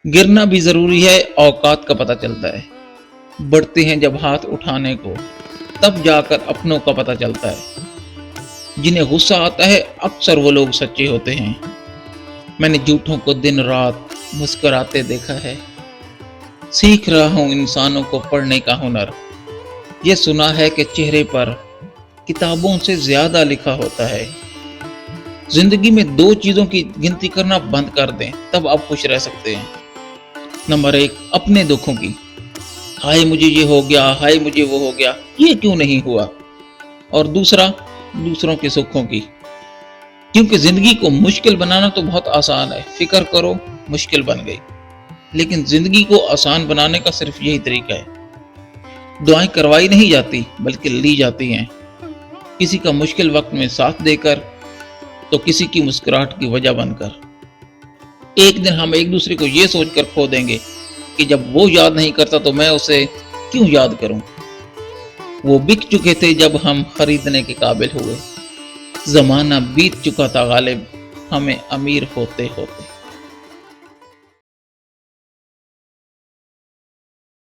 गिरना भी जरूरी है, औकात का पता चलता है। बढ़ते हैं जब हाथ उठाने को, तब जाकर अपनों का पता चलता है। जिन्हें गुस्सा आता है अक्सर वो लोग सच्चे होते हैं। मैंने झूठों को दिन रात मुस्कुराते देखा है। सीख रहा हूँ इंसानों को पढ़ने का हुनर। ये सुना है कि चेहरे पर किताबों से ज्यादा लिखा होता है। जिंदगी में दो चीजों की गिनती करना बंद कर दें, तब आप खुश रह सकते हैं। नंबर एक, अपने दुखों की। हाय मुझे ये हो गया, हाय मुझे वो हो गया, ये क्यों नहीं हुआ। और दूसरा, दूसरों के सुखों की। क्योंकि जिंदगी को मुश्किल बनाना तो बहुत आसान है, फिक्र करो मुश्किल बन गई। लेकिन जिंदगी को आसान बनाने का सिर्फ यही तरीका है। दुआएं करवाई नहीं जाती बल्कि ली जाती हैं। किसी का मुश्किल वक्त में साथ देकर, तो किसी की मुस्कुराहट की वजह बनकर। एक दिन हम एक दूसरे को ये सोचकर खो देंगे कि जब वो याद नहीं करता तो मैं उसे क्यों याद करूं। वो बिक चुके थे जब हम खरीदने के काबिल हुए। जमाना बीत चुका था गालिब, हमें अमीर होते होते।